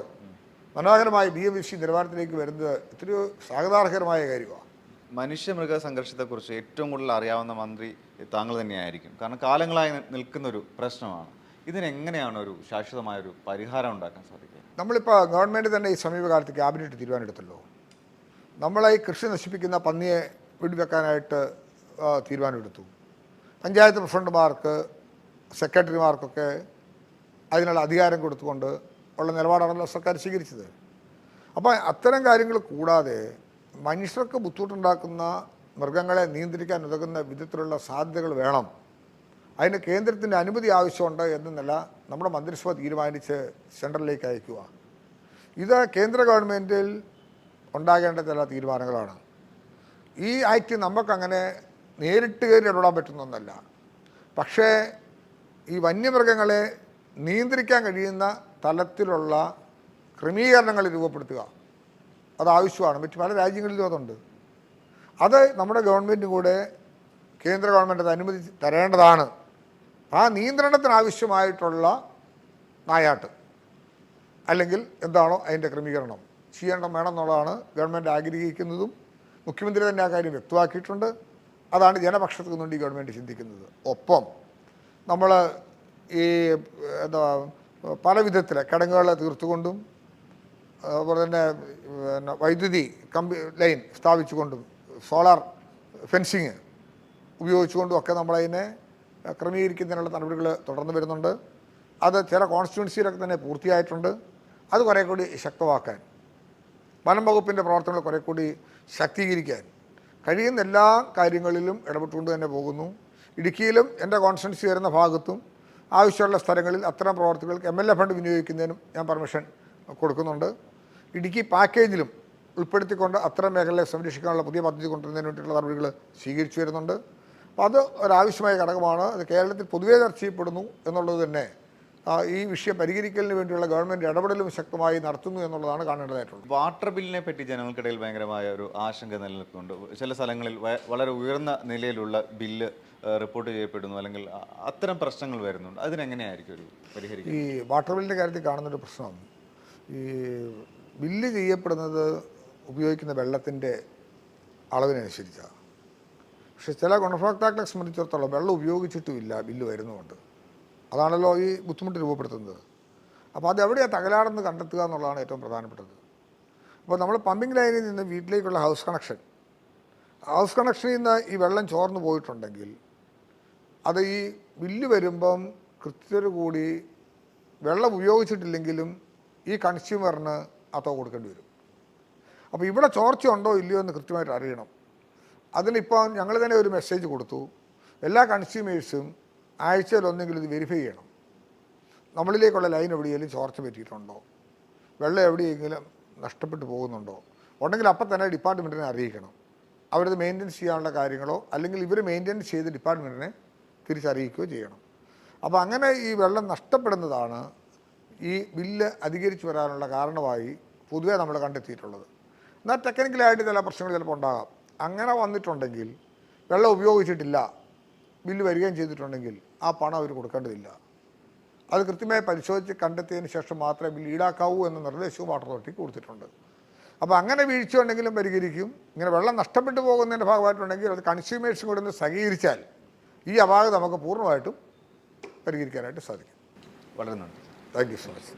മനോഹരമായി BMBC നിലവാരത്തിലേക്ക് വരുന്നത് എത്രയോ സ്വാഗതാർഹകരമായ കാര്യമാണ്. മനുഷ്യമൃഗ സംഘർഷത്തെക്കുറിച്ച് ഏറ്റവും കൂടുതൽ അറിയാവുന്ന മന്ത്രി താങ്കൾ തന്നെയായിരിക്കും. കാരണം കാലങ്ങളായി നിൽക്കുന്നൊരു പ്രശ്നമാണ്. ഇതിനെങ്ങനെയാണ് ഒരു ശാശ്വതമായൊരു പരിഹാരം ഉണ്ടാക്കാൻ സാധിക്കുക? നമ്മളിപ്പോൾ ഗവൺമെൻറ് തന്നെ ഈ സമീപകാലത്ത് ക്യാബിനറ്റ് തീരുമാനമെടുത്തല്ലോ. നമ്മളെ ഈ കൃഷി നശിപ്പിക്കുന്ന പന്നിയെ വെടിവെക്കാനായിട്ട് തീരുമാനമെടുത്തു. പഞ്ചായത്ത് പ്രസിഡന്റുമാർക്ക് സെക്രട്ടറിമാർക്കൊക്കെ അതിനുള്ള അധികാരം കൊടുത്തുകൊണ്ട് ഉള്ള നിലപാടാണല്ലോ സർക്കാർ സ്വീകരിച്ചത്. അപ്പോൾ അത്തരം കാര്യങ്ങൾ കൂടാതെ മനുഷ്യർക്ക് ബുദ്ധിമുട്ടുണ്ടാക്കുന്ന മൃഗങ്ങളെ നിയന്ത്രിക്കാൻ ഉതകുന്ന വിധത്തിലുള്ള സാധ്യതകൾ വേണം. അതിന് കേന്ദ്രത്തിൻ്റെ അനുമതി ആവശ്യമുണ്ട് എന്നല്ല നമ്മുടെ മന്ത്രിസഭ തീരുമാനിച്ച് സെൻട്രലിലേക്ക് അയക്കുക. ഇത് കേന്ദ്ര ഗവൺമെൻറ്റിൽ ഉണ്ടാകേണ്ട ചില തീരുമാനങ്ങളാണ്. ഈ ആക്ട് നമുക്കങ്ങനെ നേരിട്ട് കയറി ഇടപെടാൻ പറ്റുന്ന ഒന്നല്ല. പക്ഷേ ഈ വന്യമൃഗങ്ങളെ നിയന്ത്രിക്കാൻ കഴിയുന്ന തലത്തിലുള്ള ക്രമീകരണങ്ങൾ രൂപപ്പെടുത്തുക അത് ആവശ്യമാണ്. മറ്റ് പല രാജ്യങ്ങളിലും അതുണ്ട്. അത് നമ്മുടെ ഗവൺമെൻറ്റും കൂടെ കേന്ദ്ര ഗവൺമെൻറ് അത് അനുമതി തരേണ്ടതാണ്. ആ നിയന്ത്രണത്തിനാവശ്യമായിട്ടുള്ള നായാട്ട് അല്ലെങ്കിൽ എന്താണോ അതിൻ്റെ ക്രമീകരണം വേണമെന്നുള്ളതാണ് ഗവൺമെൻറ് ആഗ്രഹിക്കുന്നതും മുഖ്യമന്ത്രി തന്നെ ആ കാര്യം വ്യക്തമാക്കിയിട്ടുണ്ട്. അതാണ് ജനപക്ഷത്തു നിന്നുകൊണ്ട് ഈ ഗവൺമെൻറ് ചിന്തിക്കുന്നത്. ഒപ്പം നമ്മൾ ഈ പല വിധത്തിൽ കിടങ്ങുകൾ തീർത്തുകൊണ്ടും അതുപോലെ തന്നെ വൈദ്യുതി ലൈൻ സ്ഥാപിച്ചുകൊണ്ടും സോളാർ ഫെൻസിങ് ഉപയോഗിച്ചുകൊണ്ടും ഒക്കെ നമ്മളതിനെ ക്രമീകരിക്കുന്നതിനുള്ള നടപടികൾ തുടർന്ന് വരുന്നുണ്ട്. അത് ചില കോൺസ്റ്റിറ്റ്യുവൻസിയിലൊക്കെ തന്നെ പൂർത്തിയായിട്ടുണ്ട്. അത് കുറേ കൂടി ശക്തമാക്കാൻ, വനം വകുപ്പിൻ്റെ പ്രവർത്തനങ്ങൾ കുറേ കൂടി ശാക്തീകരിക്കാൻ കഴിയുന്ന എല്ലാ കാര്യങ്ങളിലും ഇടപെട്ടുകൊണ്ട് തന്നെ പോകുന്നു. ഇടുക്കിയിലും എൻ്റെ കോൺസ്റ്റിറ്റ്യുവൻസി വരുന്ന ഭാഗത്തും ആവശ്യമുള്ള സ്ഥലങ്ങളിൽ അത്തരം പ്രവർത്തികൾക്ക് MLA ഫണ്ട് വിനിയോഗിക്കുന്നതിനും ഞാൻ പെർമിഷൻ കൊടുക്കുന്നുണ്ട്. ഇടുക്കി പാക്കേജിലും ഉൾപ്പെടുത്തിക്കൊണ്ട് അത്തരം മേഖലയെ സംരക്ഷിക്കാനുള്ള പുതിയ പദ്ധതി കൊണ്ടുവരുന്നതിന് വേണ്ടിയിട്ടുള്ള നടപടികൾ സ്വീകരിച്ചു വരുന്നുണ്ട്. അപ്പോൾ അത് ഒരാവശ്യമായ ഘടകമാണ്. അത് കേരളത്തിൽ പൊതുവേ ചർച്ച ചെയ്യപ്പെടുന്നു എന്നുള്ളത് തന്നെ ഈ വിഷയം പരിഹരിക്കലിന് വേണ്ടിയുള്ള ഗവൺമെൻറ് ഇടപെടലും ശക്തമായി നടത്തുന്നു എന്നുള്ളതാണ് കാണേണ്ടതായിട്ടുള്ളത്. വാട്ടർ ബില്ലിനെ പറ്റി ജനങ്ങൾക്കിടയിൽ ഭയങ്കരമായ ഒരു ആശങ്ക നിലനിൽക്കുന്നുണ്ട്. ചില സ്ഥലങ്ങളിൽ വളരെ ഉയർന്ന നിലയിലുള്ള ബില്ല് റിപ്പോർട്ട് ചെയ്യപ്പെടുന്നു, അല്ലെങ്കിൽ അത്തരം പ്രശ്നങ്ങൾ വരുന്നുണ്ട്. അതിനെങ്ങനെയായിരിക്കും ഒരു പരിഹരിക്കുക? ഈ വാട്ടർ ബില്ലിൻ്റെ കാര്യത്തിൽ കാണുന്നൊരു പ്രശ്നം, ഈ ബില്ല് ചെയ്യപ്പെടുന്നത് ഉപയോഗിക്കുന്ന വെള്ളത്തിൻ്റെ അളവിനനുസരിച്ചാണ്. പക്ഷെ ചില ഗുണഭോക്താക്കളെ സംബന്ധിച്ചിടത്തോളം വെള്ളം ഉപയോഗിച്ചിട്ടുമില്ല ബില്ല് വരുന്നുമുണ്ട്. അതാണല്ലോ ഈ ബുദ്ധിമുട്ട് രൂപപ്പെടുത്തുന്നത്. അപ്പോൾ അത് എവിടെയാണ് തകരാറെന്ന് കണ്ടെത്തുക എന്നുള്ളതാണ് ഏറ്റവും പ്രധാനപ്പെട്ടത്. അപ്പോൾ നമ്മൾ പമ്പിംഗ് ലൈനിൽ നിന്ന് വീട്ടിലേക്കുള്ള ഹൗസ് കണക്ഷനിൽ നിന്ന് ഈ വെള്ളം ചോർന്നു പോയിട്ടുണ്ടെങ്കിൽ അത് ഈ ബില്ല് വരുമ്പം കൃത്യത കൂടി വെള്ളം ഉപയോഗിച്ചിട്ടില്ലെങ്കിലും ഈ കൺസ്യൂമറിന് ആ തുക കൊടുക്കേണ്ടി വരും. അപ്പോൾ ഇവിടെ ചോർച്ച ഉണ്ടോ ഇല്ലയോ എന്ന് കൃത്യമായിട്ട് അറിയണം. അതിനിപ്പോൾ ഞങ്ങൾ തന്നെ ഒരു മെസ്സേജ് കൊടുത്തു. എല്ലാ കൺസ്യൂമേഴ്സും ആഴ്ചയിൽ ഒന്നെങ്കിലും ഇത് വെരിഫൈ ചെയ്യണം. നമ്മളിലേക്കുള്ള ലൈൻ എവിടെയെങ്കിലും ചോർച്ച പറ്റിയിട്ടുണ്ടോ, വെള്ളം എവിടെയെങ്കിലും നഷ്ടപ്പെട്ടു പോകുന്നുണ്ടോ, ഉണ്ടെങ്കിൽ അപ്പം തന്നെ ഡിപ്പാർട്ട്മെൻറ്റിനെ അറിയിക്കണം. അവരത് മെയിൻ്റെനൻസ് ചെയ്യാനുള്ള കാര്യങ്ങളോ അല്ലെങ്കിൽ ഇവർ മെയിൻ്റെനൻസ് ചെയ്ത് ഡിപ്പാർട്ട്മെൻറ്റിനെ തിരിച്ചറിയിക്കുകയോ ചെയ്യണം. അപ്പോൾ അങ്ങനെ ഈ വെള്ളം നഷ്ടപ്പെടുന്നതാണ് ഈ ബില്ല് അധികരിച്ച് വരാനുള്ള കാരണമായി പൊതുവേ നമ്മൾ കണ്ടെത്തിയിട്ടുള്ളത്. എന്നാൽ ടെക്നിക്കലായിട്ട് ചില പ്രശ്നങ്ങൾ ചിലപ്പോൾ ഉണ്ടാകാം. അങ്ങനെ വന്നിട്ടുണ്ടെങ്കിൽ വെള്ളം ഉപയോഗിച്ചിട്ടില്ല, ബില്ല് വരികയും ചെയ്തിട്ടുണ്ടെങ്കിൽ ആ പണം അവർ കൊടുക്കേണ്ടതില്ല. അത് കൃത്യമായി പരിശോധിച്ച് കണ്ടെത്തിയതിന് ശേഷം മാത്രമേ ബില്ല് ഈടാക്കാവൂ എന്ന നിർദ്ദേശവും വാട്ടർ അതോറിറ്റിക്ക് കൊടുത്തിട്ടുണ്ട്. അപ്പോൾ അങ്ങനെ വീഴ്ച ഉണ്ടെങ്കിലും പരിഹരിക്കും. ഇങ്ങനെ വെള്ളം നഷ്ടപ്പെട്ടു പോകുന്നതിൻ്റെ ഭാഗമായിട്ടുണ്ടെങ്കിൽ അത് കൺസ്യൂമേഴ്സും കൂടെ ഒന്ന് സഹകരിച്ചാൽ ഈ അപാകത നമുക്ക് പൂർണ്ണമായിട്ടും പരിഹരിക്കാനായിട്ട് സാധിക്കും. വളരെ നന്ദി. Thank you so much.